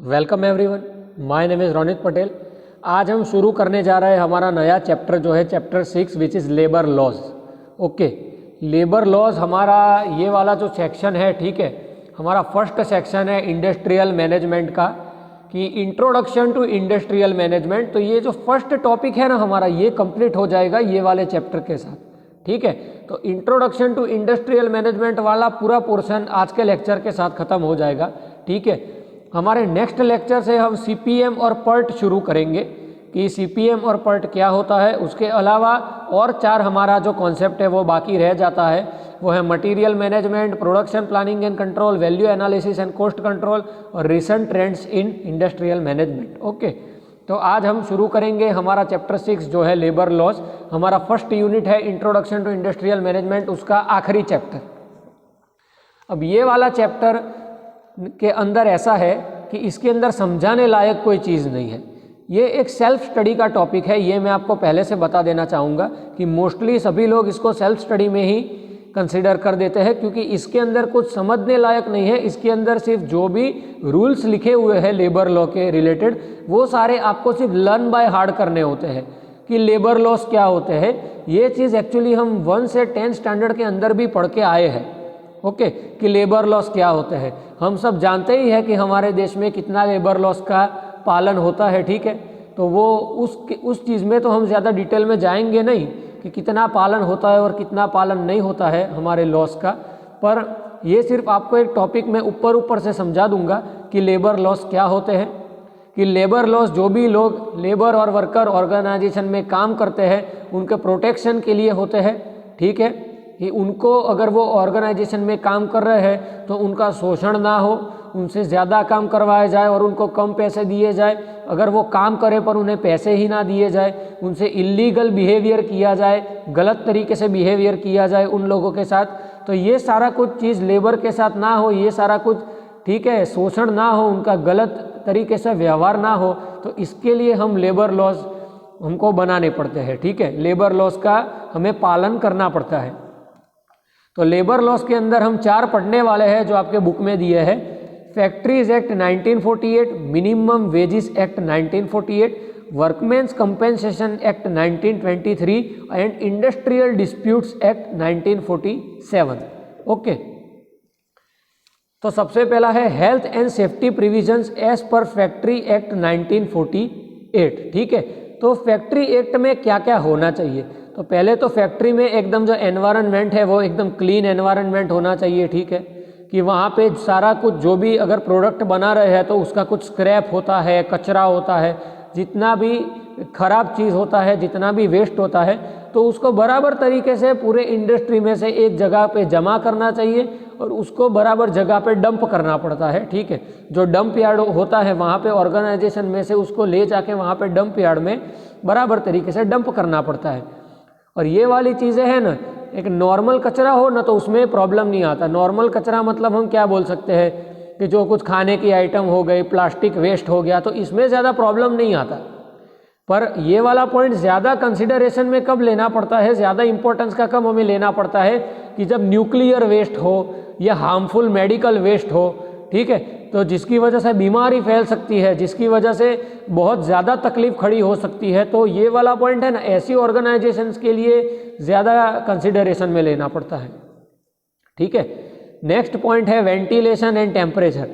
Welcome everyone, my name is Ronit Patel. आज हम शुरू करने जा रहे हैं हमारा नया चैप्टर जो है chapter 6 which is labour laws. Okay, labour laws हमारा ये वाला जो सेक्शन है, ठीक है, हमारा फर्स्ट सेक्शन है इंडस्ट्रियल मैनेजमेंट का कि इंट्रोडक्शन टू इंडस्ट्रियल मैनेजमेंट। तो ये जो फर्स्ट टॉपिक है ना हमारा, ये कंप्लीट हो जाएगा ये वाले चैप्टर के साथ, ठीक है। तो इंट्रोडक्शन टू इंडस्ट्रियल मैनेजमेंट वाला पूरा पोर्शन आज के लेक्चर के साथ ख़त्म हो जाएगा, ठीक है। हमारे नेक्स्ट लेक्चर से हम सीपीएम और पर्ट शुरू करेंगे कि सीपीएम और पर्ट क्या होता है। उसके अलावा और 4 हमारा जो कॉन्सेप्ट है वो बाकी रह जाता है, वो है material management, production planning and control, value analysis and cost control और recent trends in industrial management. Okay, तो आज हम शुरू करेंगे हमारा चैप्टर 6 जो है लेबर लॉज। हमारा फर्स्ट यूनिट है इंट्रोडक्शन टू इंडस्ट्रियल मैनेजमेंट, उसका आखिरी चैप्टर। अब ये वाला चैप्टर के अंदर ऐसा है कि इसके अंदर समझाने लायक कोई चीज़ नहीं है। ये एक सेल्फ स्टडी का टॉपिक है, ये मैं आपको पहले से बता देना चाहूँगा कि मोस्टली सभी लोग इसको सेल्फ स्टडी में ही कंसिडर कर देते हैं, क्योंकि इसके अंदर कुछ समझने लायक नहीं है। इसके अंदर सिर्फ जो भी रूल्स लिखे हुए हैं लेबर लॉ के रिलेटेड, वो सारे आपको सिर्फ लर्न बाय हार्ट करने होते हैं कि लेबर लॉस क्या होते हैं। ये चीज़ एक्चुअली हम 1 से 10 स्टैंडर्ड के अंदर भी पढ़ के आए हैं, ओके, कि लेबर लॉस क्या होते हैं। हम सब जानते ही है कि हमारे देश में कितना लेबर लॉस का पालन होता है, ठीक है। तो वो उस चीज़ में तो हम ज़्यादा डिटेल में जाएंगे नहीं कि कितना पालन होता है और कितना पालन नहीं होता है हमारे लॉस का, पर ये सिर्फ आपको एक टॉपिक में ऊपर से समझा दूंगा कि लेबर लॉस क्या होते हैं। कि लेबर लॉस जो भी लोग लेबर और वर्कर ऑर्गेनाइजेशन में काम करते हैं उनके प्रोटेक्शन के लिए होते हैं, ठीक है, कि उनको अगर वो ऑर्गेनाइजेशन में काम कर रहे हैं तो उनका शोषण ना हो, उनसे ज़्यादा काम करवाया जाए और उनको कम पैसे दिए जाए। अगर वो काम करे पर उन्हें पैसे ही ना दिए जाए, उनसे इलीगल बिहेवियर किया जाए, गलत तरीके से बिहेवियर किया जाए उन लोगों के साथ, तो ये सारा कुछ चीज़ लेबर के साथ ना हो, ये सारा कुछ, ठीक है, शोषण ना हो, उनका गलत तरीके से व्यवहार ना हो, तो इसके लिए हम लेबर लॉज हमको बनाने पड़ते हैं, ठीक है। लेबर लॉज का हमें पालन करना पड़ता है। तो लेबर लॉस के अंदर हम 4 पढ़ने वाले हैं जो आपके बुक में दिए हैं। Factories act 1948, minimum wages act 1948, workmen's compensation act 1923 and industrial disputes act 1947। Okay, तो सबसे पहला है health and safety provisions as per factory act 1948, ठीक है। तो फैक्ट्री एक्ट में क्या क्या होना चाहिए? तो पहले तो फैक्ट्री में एकदम जो एनवायरनमेंट है वो एकदम क्लीन एनवायरनमेंट होना चाहिए, ठीक है, कि वहाँ पे सारा कुछ जो भी अगर प्रोडक्ट बना रहे हैं तो उसका कुछ स्क्रैप होता है, कचरा होता है, जितना भी खराब चीज़ होता है, जितना भी वेस्ट होता है, तो उसको बराबर तरीके से पूरे इंडस्ट्री में से एक जगह पे जमा करना चाहिए और उसको बराबर जगह पे डंप करना पड़ता है, ठीक है। जो डंप यार्ड होता है वहाँ पे ऑर्गेनाइजेशन में से उसको ले जाके वहाँ पे डंप यार्ड में बराबर तरीके से डंप करना पड़ता है। और ये वाली चीज़ें हैं ना, एक नॉर्मल कचरा हो ना तो उसमें प्रॉब्लम नहीं आता। नॉर्मल कचरा मतलब हम क्या बोल सकते हैं कि जो कुछ खाने की आइटम हो गई, प्लास्टिक वेस्ट हो गया, तो इसमें ज़्यादा प्रॉब्लम नहीं आता। पर ये वाला पॉइंट ज़्यादा कंसिडरेशन में कब लेना पड़ता है, ज़्यादा इंपॉर्टेंस का कब हमें लेना पड़ता है कि जब न्यूक्लियर वेस्ट हो या हार्मफुल मेडिकल वेस्ट हो, ठीक है, तो जिसकी वजह से बीमारी फैल सकती है, जिसकी वजह से बहुत ज़्यादा तकलीफ खड़ी हो सकती है। तो ये वाला पॉइंट है ना, ऐसी ऑर्गेनाइजेशंस के लिए ज़्यादा कंसिडरेशन में लेना पड़ता है, ठीक है। नेक्स्ट पॉइंट है वेंटिलेशन एंड टेम्परेचर,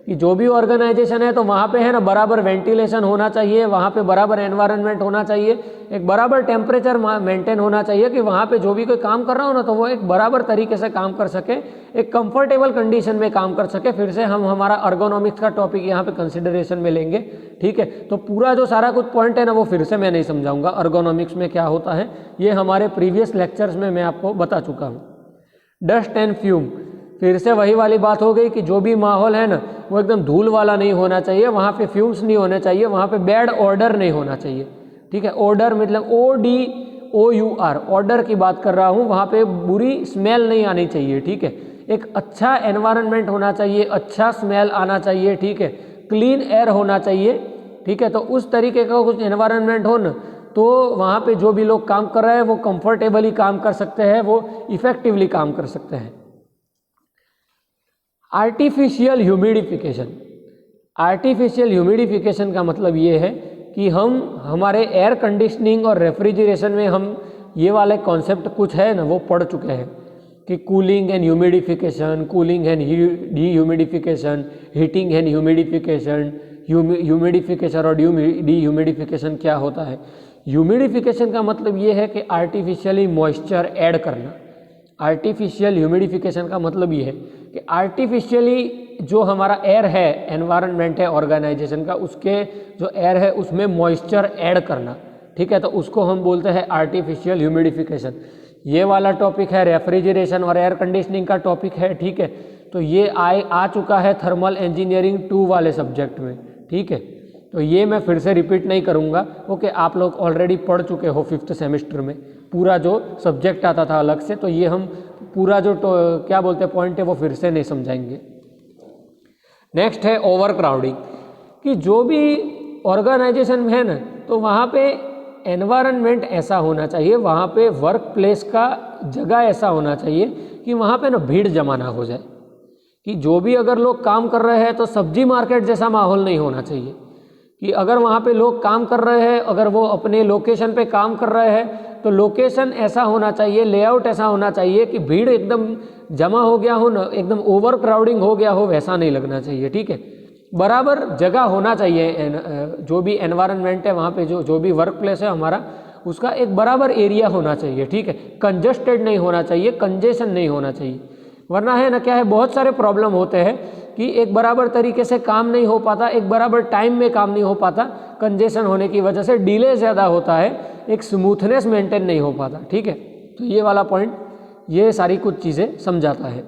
कि जो भी ऑर्गेनाइजेशन है तो वहाँ पे है ना बराबर वेंटिलेशन होना चाहिए, वहाँ पे बराबर एनवायरनमेंट होना चाहिए, एक बराबर टेम्परेचर मेंटेन होना चाहिए कि वहाँ पे जो भी कोई काम कर रहा हो ना तो वो एक बराबर तरीके से काम कर सके, एक कंफर्टेबल कंडीशन में काम कर सके। फिर से हम हमारा अर्गोनॉमिक्स का टॉपिक यहाँ पे कंसिडरेशन में लेंगे, ठीक है। तो पूरा जो सारा कुछ पॉइंट है ना वो फिर से मैं नहीं समझाऊंगा अर्गोनॉमिक्स में क्या होता है, ये हमारे प्रीवियस लेक्चर्स में मैं आपको बता चुका हूँ। डस्ट एंड फ्यूम, फिर से वही वाली बात हो गई कि जो भी माहौल है ना वो एकदम धूल वाला नहीं होना चाहिए, वहाँ पे फ्यूम्स नहीं होने चाहिए, वहाँ पे बैड ऑर्डर नहीं होना चाहिए, ठीक है। ऑर्डर मतलब ODOUR, ऑर्डर की बात कर रहा हूँ, वहाँ पे बुरी स्मेल नहीं आनी चाहिए, ठीक है। एक अच्छा एनवायरनमेंट होना चाहिए, अच्छा स्मेल आना चाहिए, ठीक है, क्लीन एयर होना चाहिए, ठीक है। तो उस तरीके का कुछ एनवायरनमेंट हो ना तो वहाँ पे जो भी लोग काम कर रहे हैं वो कंफर्टेबली काम कर सकते हैं, वो इफेक्टिवली काम कर सकते हैं। आर्टिफिशियल ह्यूमिडिफिकेशन, आर्टिफिशियल ह्यूमिडिफिकेशन का मतलब ये है कि हम हमारे एयर कंडीशनिंग और रेफ्रिजरेशन में हम ये वाले कॉन्सेप्ट कुछ है ना वो पढ़ चुके हैं कि cooling and humidification, cooling and dehumidification, heating and humidification, humidification और डीह्यूमिडिफिकेशन क्या होता है। ह्यूमिडिफिकेशन का मतलब ये है कि आर्टिफिशियली मॉइस्चर ऐड करना। आर्टिफिशियल ह्यूमिडिफिकेशन का मतलब ये है कि आर्टिफिशियली जो हमारा एयर है, एनवायरनमेंट है ऑर्गेनाइजेशन का, उसके जो एयर है उसमें मॉइस्चर ऐड करना, ठीक है, तो उसको हम बोलते हैं आर्टिफिशियल ह्यूमिडिफिकेशन। ये वाला टॉपिक है रेफ्रिजरेशन और एयर कंडीशनिंग का टॉपिक है, ठीक है, तो ये आ चुका है थर्मल इंजीनियरिंग 2 वाले सब्जेक्ट में, ठीक है, तो ये मैं फिर से रिपीट नहीं करूँगा, ओके, आप लोग ऑलरेडी पढ़ चुके हो 5th सेमेस्टर में, पूरा जो सब्जेक्ट आता था अलग से, तो ये हम पूरा जो क्या बोलते हैं पॉइंट है वो फिर से नहीं समझाएंगे। नेक्स्ट है ओवर क्राउडिंग, कि जो भी ऑर्गेनाइजेशन है ना, तो वहाँ पे एनवायरनमेंट ऐसा होना चाहिए, वहाँ पे वर्क प्लेस का जगह ऐसा होना चाहिए कि वहाँ पे ना भीड़ जमा ना हो जाए, कि जो भी अगर लोग काम कर रहे हैं तो सब्जी मार्केट जैसा माहौल नहीं होना चाहिए, कि अगर वहाँ पे लोग काम कर रहे हैं, अगर वो अपने लोकेशन पे काम कर रहे हैं तो लोकेशन ऐसा होना चाहिए, लेआउट ऐसा होना चाहिए कि भीड़ एकदम जमा हो गया हो ना, एकदम ओवर क्राउडिंग हो गया हो, वैसा नहीं लगना चाहिए, ठीक है, बराबर जगह होना चाहिए। जो भी एनवायरनमेंट है वहाँ पे जो भी वर्क प्लेस है हमारा, उसका एक बराबर एरिया होना चाहिए, ठीक है, कंजस्टेड नहीं होना चाहिए, कंजेशन नहीं होना चाहिए, वरना है ना क्या है, बहुत सारे प्रॉब्लम होते हैं कि एक बराबर तरीके से काम नहीं हो पाता, एक बराबर टाइम में काम नहीं हो पाता, कंजेशन होने की वजह से डिले ज़्यादा होता है, एक स्मूथनेस मेंटेन नहीं हो पाता, ठीक है, तो ये वाला पॉइंट ये सारी कुछ चीज़ें समझाता है।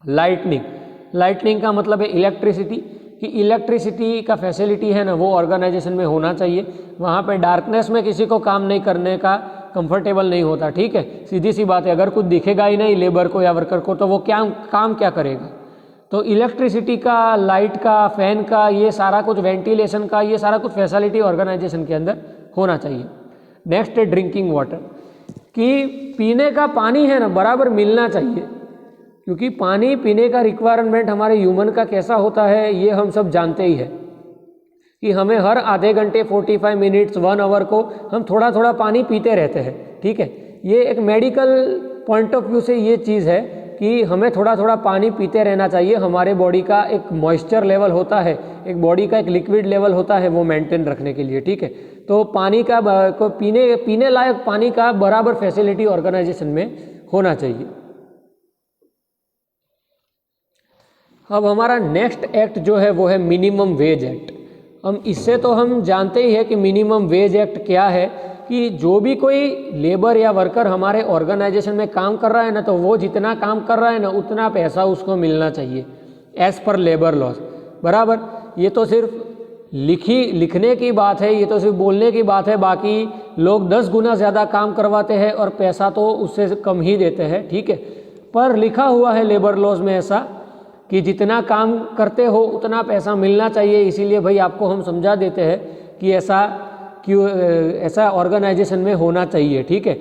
लाइटनिंग का मतलब है इलेक्ट्रिसिटी, कि इलेक्ट्रिसिटी का फैसिलिटी है ना वो ऑर्गेनाइजेशन में होना चाहिए, वहाँ पे डार्कनेस में किसी को काम नहीं करने का कंफर्टेबल नहीं होता, ठीक है, सीधी सी बात है, अगर कुछ दिखेगा ही नहीं लेबर को या वर्कर को तो वो काम क्या करेगा। तो इलेक्ट्रिसिटी का, लाइट का, फैन का, ये सारा कुछ, वेंटिलेशन का, ये सारा कुछ फैसिलिटी ऑर्गेनाइजेशन के अंदर होना चाहिए। नेक्स्ट है ड्रिंकिंग वाटर, कि पीने का पानी है ना बराबर मिलना चाहिए, क्योंकि पानी पीने का रिक्वायरमेंट हमारे ह्यूमन का कैसा होता है ये हम सब जानते ही है, कि हमें हर आधे घंटे 45 मिनट्स 1 आवर को हम थोड़ा थोड़ा पानी पीते रहते हैं, ठीक है, ये एक मेडिकल पॉइंट ऑफ व्यू से ये चीज़ है कि हमें थोड़ा थोड़ा पानी पीते रहना चाहिए। हमारे बॉडी का एक मॉइस्चर लेवल होता है, एक बॉडी का एक लिक्विड लेवल होता है, वो मेंटेन रखने के लिए, ठीक है, तो पानी का पीने लायक पानी का बराबर फैसिलिटी ऑर्गेनाइजेशन में होना चाहिए। अब हमारा नेक्स्ट एक्ट जो है वो है मिनिमम वेज एक्ट। हम इससे तो हम जानते ही है कि मिनिमम वेज एक्ट क्या है, कि जो भी कोई लेबर या वर्कर हमारे ऑर्गेनाइजेशन में काम कर रहा है ना, तो वो जितना काम कर रहा है ना उतना पैसा उसको मिलना चाहिए एज़ पर लेबर लॉस, बराबर। ये तो सिर्फ लिखने की बात है, ये तो सिर्फ बोलने की बात है, बाकी लोग 10 गुना ज़्यादा काम करवाते हैं और पैसा तो उससे कम ही देते हैं, ठीक है, पर लिखा हुआ है लेबर लॉज में ऐसा कि जितना काम करते हो उतना पैसा मिलना चाहिए। इसीलिए भाई आपको हम समझा देते हैं कि ऐसा ऑर्गेनाइजेशन में होना चाहिए, ठीक है,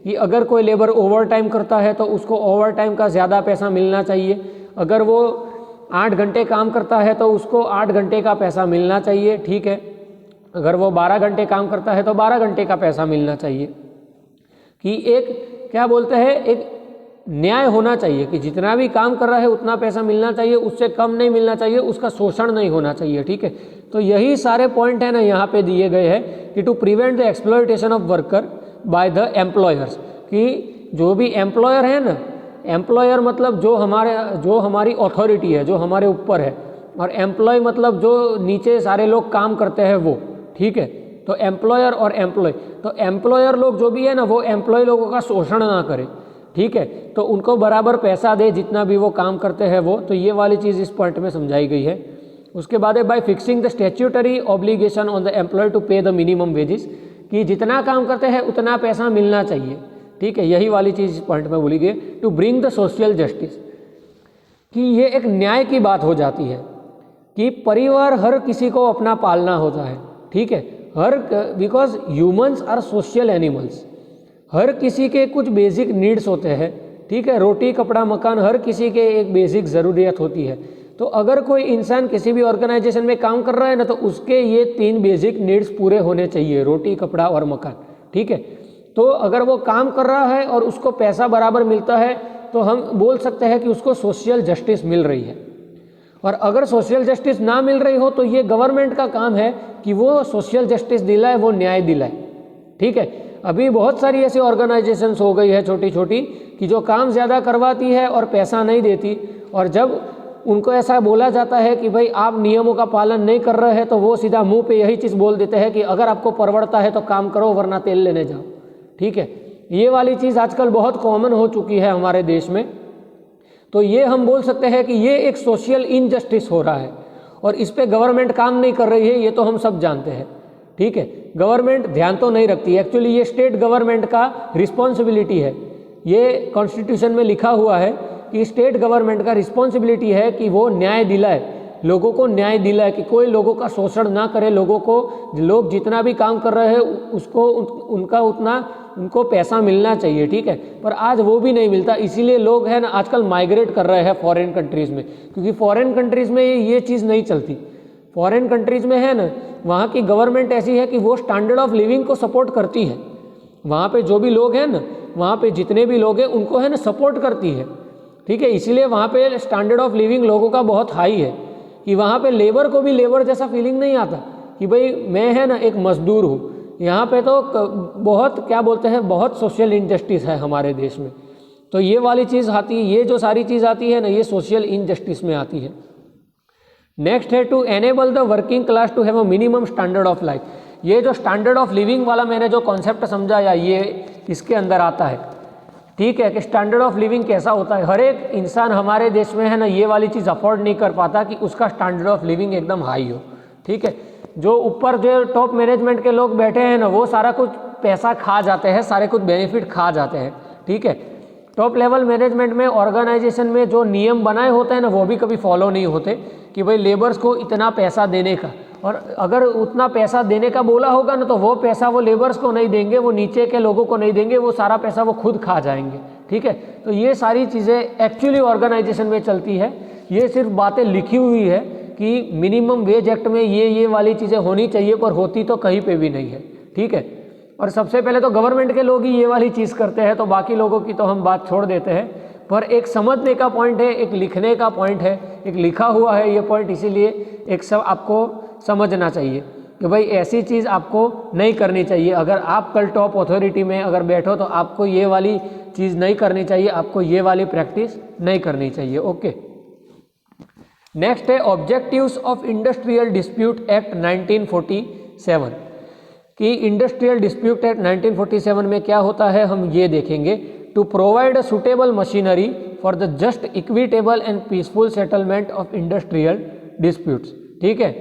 कि अगर कोई लेबर ओवर टाइम करता है तो उसको ओवर टाइम का ज़्यादा पैसा मिलना चाहिए, अगर वो 8 घंटे काम करता है तो उसको 8 घंटे का पैसा मिलना चाहिए, ठीक है, अगर वो 12 घंटे काम करता है तो 12 घंटे का पैसा मिलना चाहिए, कि एक क्या बोलते हैं, एक न्याय होना चाहिए कि जितना भी काम कर रहा है उतना पैसा मिलना चाहिए, उससे कम नहीं मिलना चाहिए, उसका शोषण नहीं होना चाहिए, ठीक है। तो यही सारे पॉइंट है ना यहाँ पे दिए गए हैं कि to prevent the exploitation of worker by the employers, कि जो भी एम्प्लॉयर है ना, एम्प्लॉयर मतलब जो हमारी अथॉरिटी है, जो हमारे ऊपर है, और एम्प्लॉय मतलब जो नीचे सारे लोग काम करते हैं वो, ठीक है, तो एम्प्लॉयर और एम्प्लॉय, तो एम्प्लॉयर लोग जो भी है ना वो एम्प्लॉय लोगों का शोषण ना करे, ठीक है, तो उनको बराबर पैसा दे जितना भी वो काम करते हैं वो, तो ये वाली चीज़ इस पॉइंट में समझाई गई है। उसके बाद है by fixing the statutory obligation on the employ to pay the minimum wages, कि जितना काम करते हैं उतना पैसा मिलना चाहिए, ठीक है, यही वाली चीज़ इस पॉइंट में बोली गई। To bring the social justice, कि ये एक न्याय की बात हो जाती है कि परिवार हर किसी को अपना पालना होता है, ठीक है, because humans are social animals, हर किसी के कुछ बेसिक नीड्स होते हैं, ठीक है, रोटी कपड़ा मकान हर किसी के एक बेसिक ज़रूरियत होती है, तो अगर कोई इंसान किसी भी ऑर्गेनाइजेशन में काम कर रहा है ना, तो उसके ये 3 बेसिक नीड्स पूरे होने चाहिए, रोटी, कपड़ा और मकान, ठीक है। तो अगर वो काम कर रहा है और उसको पैसा बराबर मिलता है तो हम बोल सकते हैं कि उसको सोशल जस्टिस मिल रही है। और अगर सोशल जस्टिस ना मिल रही हो तो ये गवर्नमेंट का काम है कि वो सोशल जस्टिस दिलाए, वो न्याय दिलाए, ठीक है। अभी बहुत सारी ऐसी ऑर्गेनाइजेशंस हो गई है छोटी छोटी कि जो काम ज़्यादा करवाती है और पैसा नहीं देती, और जब उनको ऐसा बोला जाता है कि भाई आप नियमों का पालन नहीं कर रहे हैं तो वो सीधा मुंह पे यही चीज़ बोल देते हैं कि अगर आपको परवड़ता है तो काम करो वरना तेल लेने जाओ, ठीक है। ये वाली चीज़ आजकल बहुत कॉमन हो चुकी है हमारे देश में। तो ये हम बोल सकते हैं कि ये एक सोशल इनजस्टिस हो रहा है और इस पे गवर्नमेंट काम नहीं कर रही है, ये तो हम सब जानते हैं, ठीक है। गवर्नमेंट ध्यान तो नहीं रखती, एक्चुअली ये स्टेट गवर्नमेंट का रिस्पॉन्सिबिलिटी है। ये कॉन्स्टिट्यूशन में लिखा हुआ है कि स्टेट गवर्नमेंट का रिस्पॉन्सिबिलिटी है कि वो न्याय दिलाए, लोगों को न्याय दिलाए, कि कोई लोगों का शोषण ना करे, लोगों को, लोग जितना भी काम कर रहे हैं उसको उनका उतना उनको पैसा मिलना चाहिए, ठीक है। पर आज वो भी नहीं मिलता, इसीलिए लोग हैं ना आजकल माइग्रेट कर रहे हैं फॉरेन कंट्रीज़ में, क्योंकि फॉरेन कंट्रीज़ में ये चीज़ नहीं चलती। फॉरेन कंट्रीज़ में है ना, वहाँ की गवर्नमेंट ऐसी है कि वो स्टैंडर्ड ऑफ लिविंग को सपोर्ट करती है। वहाँ पे जो भी लोग हैं ना, वहाँ पे जितने भी लोग हैं उनको है ना सपोर्ट करती है, ठीक है। इसीलिए वहाँ पे स्टैंडर्ड ऑफ लिविंग लोगों का बहुत हाई है कि वहाँ पे लेबर को भी लेबर जैसा फीलिंग नहीं आता कि भाई मैं है ना एक मजदूर हूँ। यहाँ पे तो बहुत क्या बोलते हैं, बहुत सोशल इनजस्टिस है हमारे देश में। तो ये वाली चीज़ आती है, ये जो सारी चीज़ आती है ना, ये सोशल इनजस्टिस में आती है। नेक्स्ट है to enable the working class to have a minimum standard of life. ये जो स्टैंडर्ड ऑफ लिविंग वाला मैंने जो कॉन्सेप्ट समझाया ये इसके अंदर आता है, ठीक है, कि स्टैंडर्ड ऑफ लिविंग कैसा होता है। हर एक इंसान हमारे देश में है ना ये वाली चीज़ अफोर्ड नहीं कर पाता कि उसका स्टैंडर्ड ऑफ लिविंग एकदम हाई हो, ठीक है। जो ऊपर जो टॉप मैनेजमेंट के लोग बैठे हैं ना, वो सारा कुछ पैसा खा जाते हैं, सारे कुछ बेनिफिट खा जाते हैं, ठीक है। टॉप लेवल मैनेजमेंट में ऑर्गेनाइजेशन में जो नियम बनाए होते हैं ना, वो भी कभी फॉलो नहीं होते कि भाई लेबर्स को इतना पैसा देने का, और अगर उतना पैसा देने का बोला होगा ना तो वो पैसा वो लेबर्स को नहीं देंगे, वो नीचे के लोगों को नहीं देंगे, वो सारा पैसा वो खुद खा जाएंगे, ठीक है। तो ये सारी चीज़ें एक्चुअली ऑर्गेनाइजेशन में चलती है। ये सिर्फ बातें लिखी हुई है कि मिनिमम वेज एक्ट में ये वाली चीज़ें होनी चाहिए, पर होती तो कहीं पे भी नहीं है, ठीक है। और सबसे पहले तो गवर्नमेंट के लोग ही ये वाली चीज़ करते हैं, तो बाकी लोगों की तो हम बात छोड़ देते हैं। पर एक समझने का पॉइंट है, एक लिखने का पॉइंट है, एक लिखा हुआ है ये पॉइंट, इसीलिए एक सब आपको समझना चाहिए कि भाई ऐसी चीज़ आपको नहीं करनी चाहिए। अगर आप कल टॉप अथॉरिटी में अगर बैठो तो आपको ये वाली चीज़ नहीं करनी चाहिए, आपको ये वाली प्रैक्टिस नहीं करनी चाहिए, ओके। नेक्स्ट है objectives of industrial dispute act 1947 कि इंडस्ट्रियल डिस्प्यूट एक्ट 1947 में क्या होता है हम ये देखेंगे। To provide a suitable machinery for the just equitable and peaceful settlement of industrial disputes, ठीक है,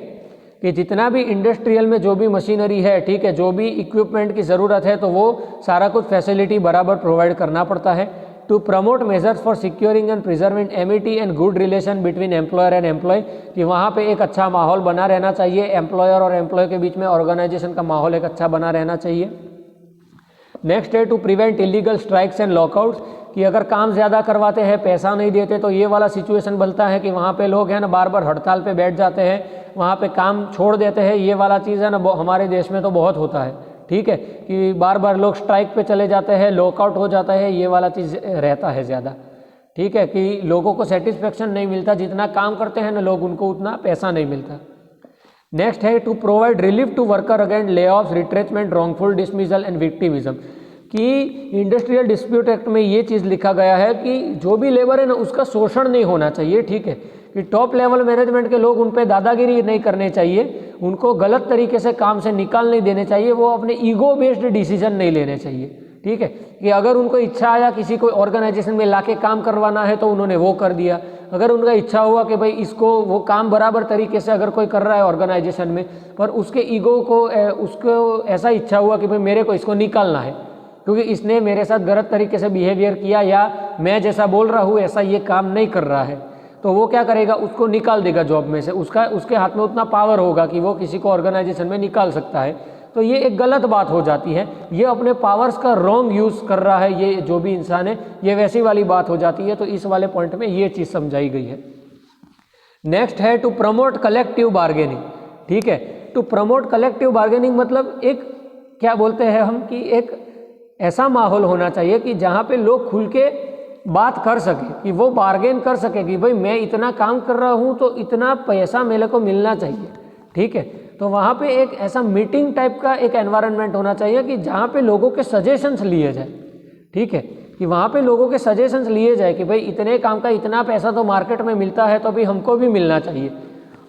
कि जितना भी इंडस्ट्रियल में जो भी मशीनरी है, ठीक है, जो भी इक्विपमेंट की ज़रूरत है तो वो सारा कुछ फैसिलिटी बराबर प्रोवाइड करना पड़ता है। To promote measures for securing and preserving amity and good relation between employer and employ, कि वहाँ पे एक अच्छा माहौल बना रहना चाहिए, एम्प्लॉयर और एम्प्लॉय के बीच में ऑर्गेनाइजेशन का माहौल एक अच्छा बना रहना चाहिए। नेक्स्ट है to prevent illegal strikes and lockouts, कि अगर काम ज़्यादा करवाते हैं, पैसा नहीं देते, तो ये वाला सिचुएशन बनता है कि वहाँ पे लोग हैं ना बार बार हड़ताल पे बैठ जाते हैं, वहाँ पे काम छोड़ देते हैं। ये वाला चीज़ है ना हमारे देश में तो बहुत होता है, ठीक है, कि बार बार लोग स्ट्राइक पे चले जाते हैं, लॉकआउट हो जाता है, ये वाला चीज़ रहता है ज़्यादा, ठीक है, कि लोगों को सेटिस्फेक्शन नहीं मिलता, जितना काम करते हैं ना लोग उनको उतना पैसा नहीं मिलता। नेक्स्ट है to provide relief to worker against lay off, retrenchment, wrongful dismissal and victimism, कि इंडस्ट्रियल डिस्प्यूट एक्ट में ये चीज़ लिखा गया है कि जो भी लेबर है ना उसका शोषण नहीं होना चाहिए, ठीक है, कि टॉप लेवल मैनेजमेंट के लोग उन पे दादागिरी नहीं करने चाहिए, उनको गलत तरीके से काम से निकाल नहीं देने चाहिए, वो अपने ईगो बेस्ड डिसीजन नहीं लेने चाहिए, ठीक है, कि अगर उनको इच्छा आया किसी को ऑर्गेनाइजेशन में लाके काम करवाना है तो उन्होंने वो कर दिया। अगर उनका इच्छा हुआ कि भाई इसको वो काम बराबर तरीके से अगर कोई कर रहा है ऑर्गेनाइजेशन में, पर उसके ईगो को उसको ऐसा इच्छा हुआ कि भाई मेरे को इसको निकालना है क्योंकि इसने मेरे साथ गलत तरीके से बिहेवियर किया, या मैं जैसा बोल रहा हूँ ऐसा ये काम नहीं कर रहा है, तो वो क्या करेगा, उसको निकाल देगा जॉब में से। उसके हाथ में उतना पावर होगा कि वो किसी को ऑर्गेनाइजेशन में निकाल सकता है। तो ये एक गलत बात हो जाती है, ये अपने पावर्स का रॉन्ग यूज़ कर रहा है ये जो भी इंसान है, ये वैसी वाली बात हो जाती है। तो इस वाले पॉइंट में ये चीज़ समझाई गई है। नेक्स्ट है टू प्रमोट कलेक्टिव बार्गेनिंग, ठीक है। टू प्रमोट कलेक्टिव बार्गेनिंग मतलब एक क्या बोलते हैं हम कि एक ऐसा माहौल होना चाहिए कि जहाँ पे लोग खुल के बात कर सके, कि वो बार्गेन कर सके कि भाई मैं इतना काम कर रहा हूँ तो इतना पैसा मेरे को मिलना चाहिए, ठीक है। तो वहाँ पे एक ऐसा मीटिंग टाइप का एक एनवायरनमेंट होना चाहिए कि जहाँ पे लोगों के सजेशंस लिए जाए, ठीक है, कि वहाँ पे लोगों के सजेशंस लिए जाए कि भाई इतने काम का इतना पैसा तो मार्केट में मिलता है तो अभी हमको भी मिलना चाहिए,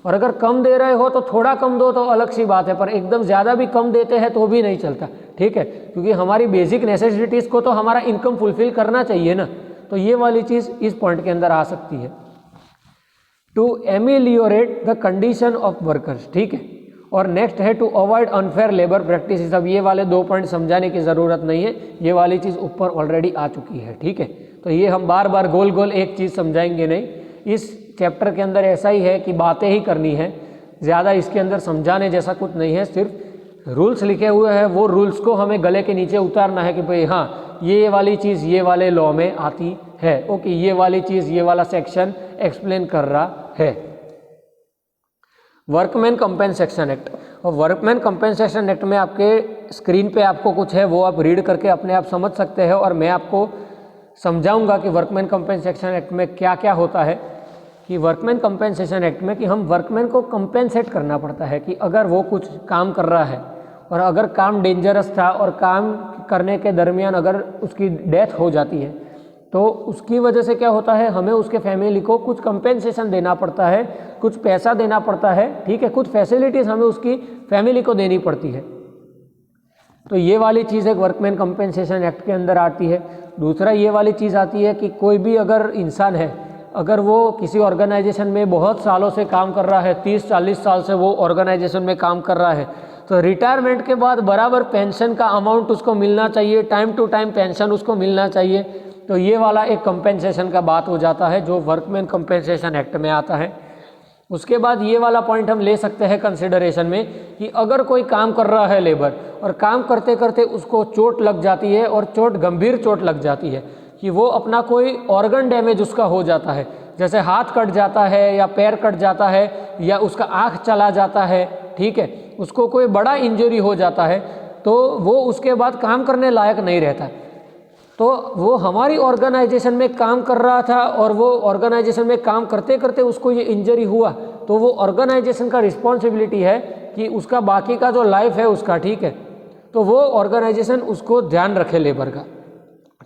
और अगर कम दे रहे हो तो थोड़ा कम दो तो अलग सी बात है, पर एकदम ज़्यादा भी कम देते हैं तो भी नहीं चलता, ठीक है, क्योंकि हमारी बेसिक नेसेसिटीज़ को तो हमारा इनकम फुलफिल करना चाहिए ना। तो ये वाली चीज़ इस पॉइंट के अंदर आ सकती है। To ameliorate the condition of workers, ठीक है। और नेक्स्ट है to avoid unfair labour practices. अब ये वाले 2 पॉइंट समझाने की ज़रूरत नहीं है, ये वाली चीज़ ऊपर ऑलरेडी आ चुकी है, ठीक है। तो ये हम बार बार गोल गोल एक चीज़ समझाएंगे नहीं, इस चैप्टर के अंदर ऐसा ही है कि बातें ही करनी है, ज़्यादा इसके अंदर समझाने जैसा कुछ नहीं है, सिर्फ रूल्स लिखे हुए हैं, वो रूल्स को हमें गले के नीचे उतारना है कि भाई हाँ ये वाली चीज़ ये वाले लॉ में आती है, ओके, ये वाली चीज़ ये वाला सेक्शन एक्सप्लेन कर रहा है। वर्कमैन कंपेंसेशन एक्ट, और वर्कमैन कंपेंसेशन एक्ट में आपके स्क्रीन पे आपको कुछ है वो आप रीड करके अपने आप समझ सकते हैं, और मैं आपको समझाऊंगा कि वर्कमैन कंपेंसेशन एक्ट में क्या क्या होता है। कि वर्कमैन कंपेंसेशन एक्ट में कि हम वर्कमैन को कंपेंसेट करना पड़ता है कि अगर वो कुछ काम कर रहा है और अगर काम डेंजरस था और काम करने के दरमियान अगर उसकी डेथ हो जाती है तो उसकी वजह से क्या होता है, हमें उसके फैमिली को कुछ कंपेंसेशन देना पड़ता है, कुछ पैसा देना पड़ता है, ठीक है, कुछ फैसिलिटीज़ हमें उसकी फैमिली को देनी पड़ती है। तो ये वाली चीज़ एक वर्कमैन कंपेंसेशन एक्ट के अंदर आती है। दूसरा ये वाली चीज़ आती है कि कोई भी अगर इंसान है, अगर वो किसी ऑर्गेनाइजेशन में बहुत सालों से काम कर रहा है, 30-40 साल से वो ऑर्गेनाइजेशन में काम कर रहा है, तो रिटायरमेंट के बाद बराबर पेंशन का अमाउंट उसको मिलना चाहिए, टाइम टू टाइम पेंशन उसको मिलना चाहिए। तो ये वाला एक कंपेंसेशन का बात हो जाता है जो वर्कमैन कंपेंसेशन एक्ट में आता है। उसके बाद ये वाला पॉइंट हम ले सकते हैं कंसिडरेशन में कि अगर कोई काम कर रहा है लेबर और काम करते करते उसको चोट लग जाती है और गंभीर चोट लग जाती है कि वो अपना कोई ऑर्गन डैमेज उसका हो जाता है, जैसे हाथ कट जाता है या पैर कट जाता है या उसका आँख चला जाता है, ठीक है, उसको कोई बड़ा इंजरी हो जाता है, तो वो उसके बाद काम करने लायक नहीं रहता। तो वो हमारी ऑर्गेनाइजेशन में काम कर रहा था और वो ऑर्गेनाइजेशन में काम करते करते उसको ये इंजरी हुआ, तो वो ऑर्गेनाइजेशन का रिस्पॉन्सिबिलिटी है कि उसका बाकी का जो लाइफ है उसका, ठीक है, तो वो ऑर्गेनाइजेशन उसको ध्यान रखे लेबर का,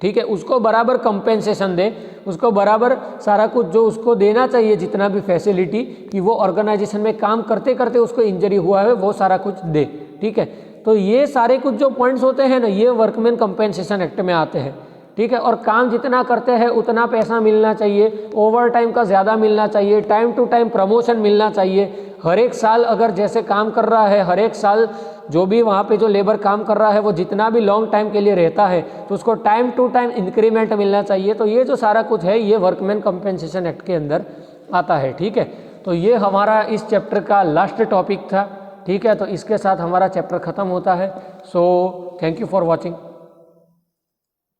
ठीक है, उसको बराबर कंपेंसेशन दे, उसको बराबर सारा कुछ जो उसको देना चाहिए जितना भी फैसिलिटी कि वो ऑर्गेनाइजेशन में काम करते करते उसको इंजरी हुआ है वो सारा कुछ दे, ठीक है। तो ये सारे कुछ जो पॉइंट्स होते हैं ना ये वर्कमैन कंपेंसेशन एक्ट में आते हैं, ठीक है। और काम जितना करते हैं उतना पैसा मिलना चाहिए, ओवर टाइम का ज़्यादा मिलना चाहिए, टाइम टू टाइम प्रमोशन मिलना चाहिए। हर एक साल अगर जैसे काम कर रहा है, हर एक साल जो भी वहाँ पे जो लेबर काम कर रहा है वो जितना भी लॉन्ग टाइम के लिए रहता है तो उसको टाइम टू टाइम इंक्रीमेंट मिलना चाहिए। तो ये जो सारा कुछ है ये वर्कमैन कंपेंसेशन एक्ट के अंदर आता है, ठीक है। तो ये हमारा इस चैप्टर का लास्ट टॉपिक था, ठीक है। तो इसके साथ हमारा चैप्टर ख़त्म होता है। So thank you for watching.